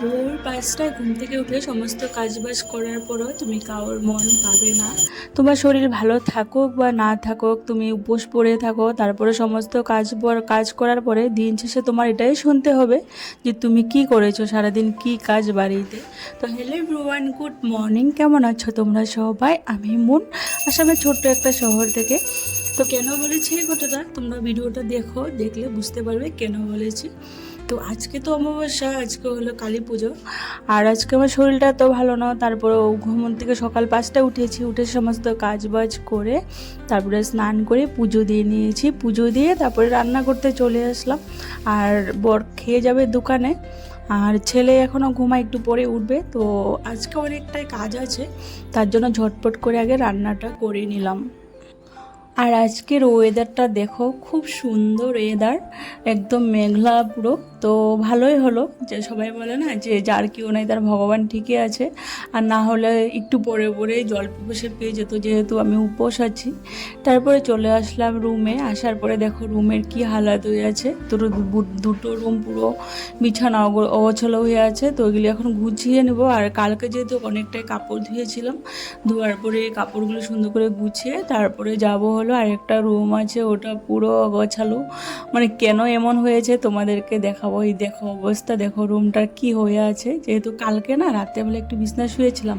ভোর ৫টায় ঘুম থেকে উঠে সমস্ত কাজবাজ করার পরও তুমি কারোর মন পাবে না। তোমার শরীর ভালো থাকুক বা না থাকুক, তুমি উপোস পড়ে থাকো, তারপরে সমস্ত কাজ করার পরে দিন শেষে তোমার এটাই শুনতে হবে যে তুমি কি করেছো সারাদিন, কি কাজ বাড়িতে। তো হ্যালো এভরিওয়ান, গুড মর্নিং, কেমন আছো তোমরা সবাই? আমি মুন, আসামের ছোট্ট একটা শহর থেকে। তো কেন বলেছি এই কথাটা, তোমরা ভিডিওটা দেখো, দেখলে বুঝতে পারবে কেন বলেছি। তো আজকে তো অমাবস্যা, আজকে হলো কালী পুজো। আর আজকে আমার শরীরটা তো ভালো না, তারপরে ঘুম থেকে সকাল 5টায় উঠেছি, উঠে সমস্ত কাজ বাজ করে তারপরে স্নান করে পুজো দিয়ে নিয়েছি। পুজো দিয়ে তারপরে রান্না করতে চলে আসলাম। আর বর খেয়ে যাবে দোকানে, আর ছেলে এখনও ঘুমায়, একটু পরে উঠবে। তো আজকে অনেকটাই কাজ আছে, তার জন্য ঝটপট করে আগে রান্নাটা করে নিলাম। আর আজকের ওয়েদারটা দেখো, খুব সুন্দর ওয়েদার, একদম মেঘলা পুরো। তো ভালোই হলো, যে সবাই বলে না যে যার কেউ নাই তার ভগবান ঠিকই আছে। আর না হলে একটু পরে পরে জল পিপাসা পেয়ে যেত, যেহেতু আমি উপোস আছি। তারপরে চলে আসলাম রুমে। আসার পরে দেখো রুমের কি হালাত হয়ে আছে। দুটো রুম পুরো বিছানা অগোছালো হয়ে আছে। তো ওইগুলি এখন গুছিয়ে নেব। আর কালকে যেহেতু অনেকটাই কাপড় ধুয়েছিলাম, ধোয়ার পরে কাপড়গুলো সুন্দর করে গুছিয়ে তারপরে যাব হলো আরেকটা রুম আছে, ওটা পুরো অগোছালো। মানে কেন এমন হয়েছে তোমাদেরকে দেখাবো। এই দেখো অবস্থা, দেখো রুমটার কি হয়ে আছে। যেহেতু কালকে না রাত্রেবেলা একটু বিছনা শুয়েছিলাম।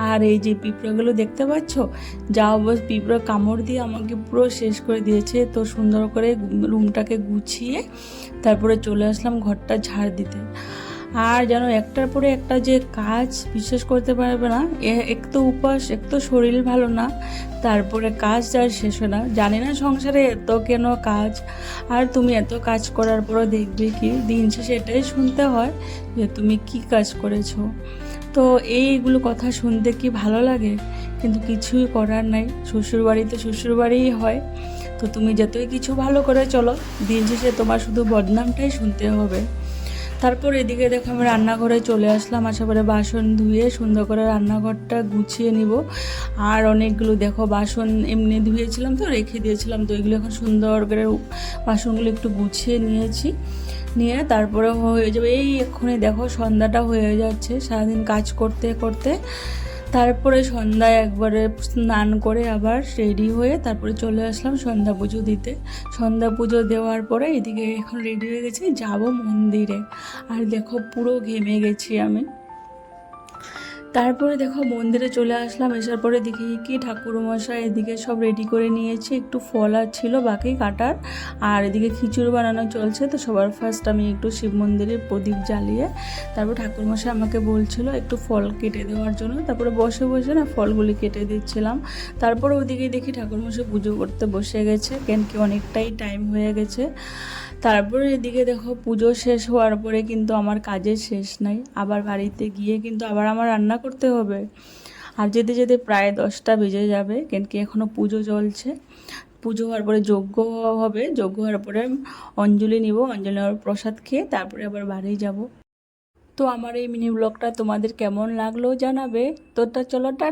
আর এই যে পিঁপড়াগুলো দেখতে পাচ্ছ, যা অবস্থা, পিঁপড়া কামড় দিয়ে আমাকে পুরো শেষ করে দিয়েছে। তো সুন্দর করে রুমটাকে গুছিয়ে তারপরে চলে আসলাম ঘরটা ঝাড় দিতে। আর যেন একটার পরে একটা যে কাজ, বিশ্বাস করতে পারবে না, এক তো উপাস, এক তো শরীর ভালো না, তারপরে কাজ আর শেষ হয় না। জানি না সংসারে এত কেন কাজ। আর তুমি এত কাজ করার পরও দেখবে কি দিন শেষে এটাই শুনতে হয় যে তুমি কি কাজ করেছো। তো এইগুলো কথা শুনতে কি ভালো লাগে, কিন্তু কিছুই করার নাই। শ্বশুরবাড়িতে শ্বশুরবাড়িই হয়। তো তুমি যতই কিছু ভালো করে চলো, দিন শেষে তোমার শুধু বদনামটাই শুনতে হবে। তারপর এদিকে দেখো আমি রান্নাঘরে চলে আসলাম। আশা করে বাসন ধুয়ে সুন্দর করে রান্নাঘরটা গুছিয়ে নিব। আর অনেকগুলো দেখো বাসন এমনি ধুয়েছিলাম, তো রেখে দিয়েছিলাম। তো এগুলো এখন সুন্দর করে বাসনগুলো একটু গুছিয়ে নিয়েছি, নিয়ে তারপরে হয়ে যাবে। এই এক্ষুনি দেখো সন্ধ্যাটা হয়ে যাচ্ছে সারাদিন কাজ করতে করতে। তারপরে সন্ধ্যায় একবারে স্নান করে আবার রেডি হয়ে তারপরে চলে আসলাম সন্ধ্যা পুজো দিতে। সন্ধ্যা পুজো দেওয়ার পরে এদিকে এখন রেডি হয়ে গেছি, যাব মন্দিরে। আর দেখো পুরো ঘেমে গেছি আমি। তারপরে দেখো মন্দিরে চলে আসলাম। আসার পরে দেখি কি ঠাকুরমশাই এদিকে সব রেডি করে নিয়েছে, একটু ফল আর ছিল বাকি কাটার। আর এদিকে খিচুড়ি বানানো চলছে। তো সবার ফার্স্ট আমি একটু শিব মন্দিরে প্রদীপ জ্বালিয়ে তারপর ঠাকুরমশাই আমাকে বলছিল একটু ফল কেটে দেওয়ার জন্য। তারপরে বসে বসে না ফলগুলি কেটে দিচ্ছিলাম। তারপরে ওদিকে দেখি ঠাকুরমশাই পুজো করতে বসে গেছে, কেন কি অনেকটাই টাইম হয়ে গেছে। তারপরে এদিকে দেখো পুজো শেষ হওয়ার পরে কিন্তু আমার কাজের শেষ নাই। আবার বাড়িতে গিয়ে কিন্তু আবার আমার রান্না করতে হবে। আর যেতে যেতে প্রায় 10টা বেজে যাবে, কেন কি এখনও পুজো চলছে। পুজো হওয়ার পরে যজ্ঞ হবে, যজ্ঞ হওয়ার পরে অঞ্জলি নিব, অঞ্জলি নেওয়ার প্রসাদ খেয়ে তারপরে আবার বাড়ি যাব। তো আমার এই মিনি ব্লগটা তোমাদের কেমন লাগলো জানাবে। তো চলো।